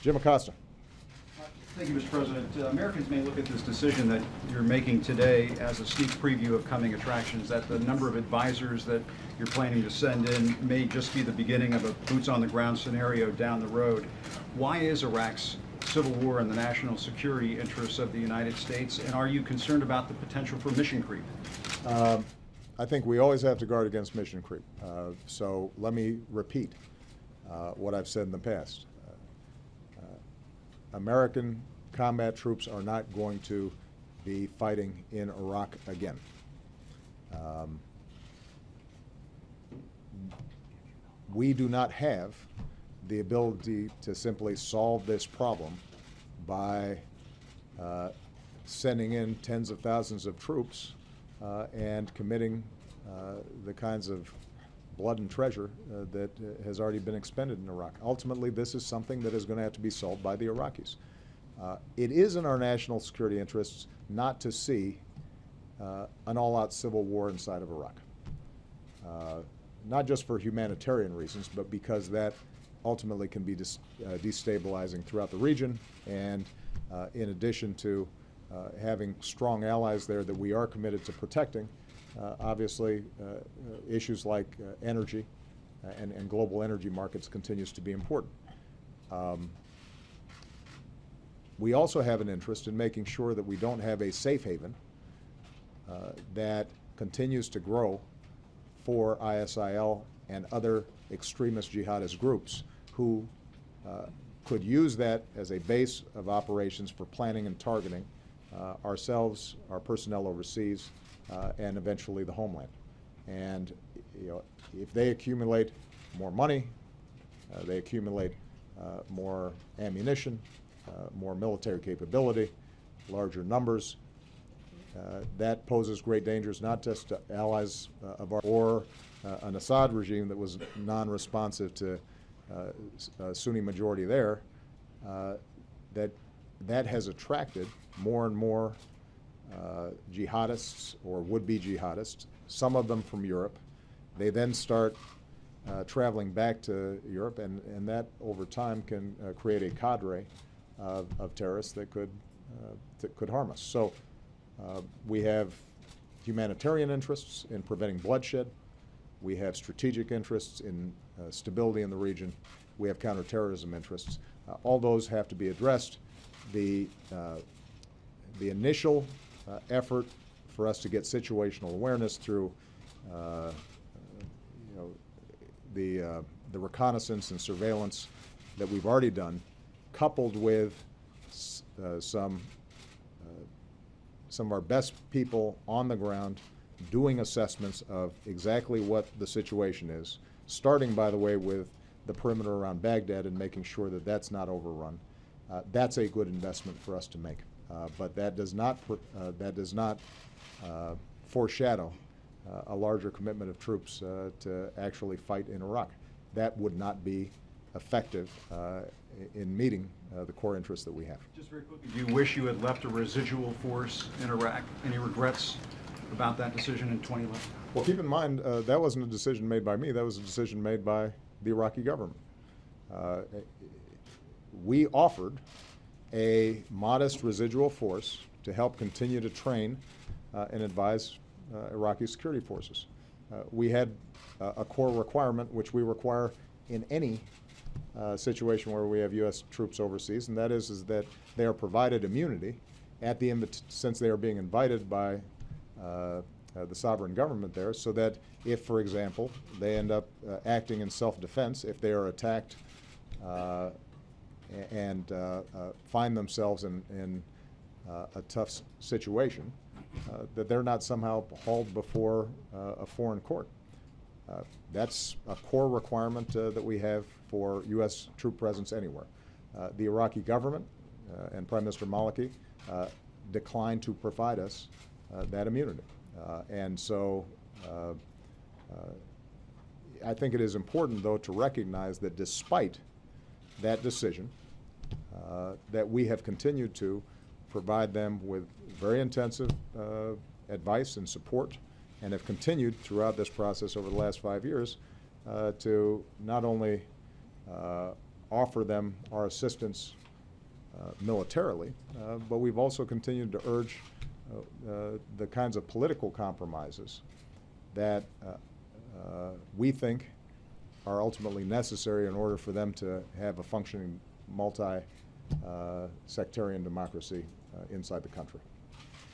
Jim Acosta. Thank you, Mr. President. Americans may look at this decision that you're making today as a sneak preview of coming attractions, that the number of advisors that you're planning to send in may just be the beginning of a boots-on-the-ground scenario down the road. Why is Iraq's civil war in the national security interests of the United States, and are you concerned about the potential for mission creep? I think we always have to guard against mission creep. So let me repeat what I've said in the past. American combat troops are not going to be fighting in Iraq again. We do not have the ability to simply solve this problem by sending in tens of thousands of troops and committing the kinds of blood and treasure that has already been expended in Iraq. Ultimately, this is something that is going to have to be solved by the Iraqis. It is in our national security interests not to see an all-out civil war inside of Iraq. Not just for humanitarian reasons, but because that ultimately can be destabilizing throughout the region, and in addition to having strong allies there that we are committed to protecting, obviously issues like energy and global energy markets continues to be important. We also have an interest in making sure that we don't have a safe haven that continues to grow for ISIL and other extremist jihadist groups who could use that as a base of operations for planning and targeting ourselves, our personnel overseas, and eventually the homeland. And if they accumulate more money, they accumulate more ammunition, more military capability, larger numbers, that poses great dangers not just to allies of our or an Assad regime that was non-responsive to a Sunni majority there, that has attracted more and more jihadists or would-be jihadists, some of them from Europe. They then start traveling back to Europe, and that over time can create a cadre of terrorists that could harm us. So we have humanitarian interests in preventing bloodshed. We have strategic interests in stability in the region. We have counterterrorism interests. All those have to be addressed. The initial effort for us to get situational awareness through the reconnaissance and surveillance that we've already done, coupled with some of our best people on the ground doing assessments of exactly what the situation is, starting, by the way, with the perimeter around Baghdad and making sure that that's not overrun. That's a good investment for us to make. But that does not foreshadow a larger commitment of troops to actually fight in Iraq. That would not be effective in meeting the core interests that we have. Just very quickly, do you wish you had left a residual force in Iraq? Any regrets about that decision in 2011? Well, keep in mind, that wasn't a decision made by me. That was a decision made by the Iraqi government. We offered a modest residual force to help continue to train and advise Iraqi security forces. We had a core requirement, which we require in any situation where we have U.S. troops overseas, and that is that they are provided immunity at the since they are being invited by the sovereign government there, so that if, for example, they end up acting in self-defense, if they are attacked and find themselves in a tough situation, that they're not somehow hauled before a foreign court. That's a core requirement that we have for U.S. troop presence anywhere. The Iraqi government and Prime Minister Maliki declined to provide us that immunity. And so I think it is important, though, to recognize that despite that decision, that we have continued to provide them with very intensive advice and support, and have continued throughout this process over the last 5 years to not only offer them our assistance militarily, but we've also continued to urge the kinds of political compromises that we think are ultimately necessary in order for them to have a functioning multi-sectarian democracy inside the country.